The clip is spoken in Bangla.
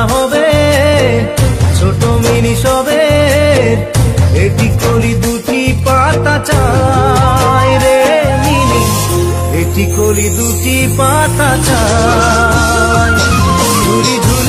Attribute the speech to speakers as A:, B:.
A: হবে ছোট মিনি সবে এটি কলি দুটি পাতা চাই রে মিনি এটি কলি দুটি পাতা চাই ঝুরি ঝুরি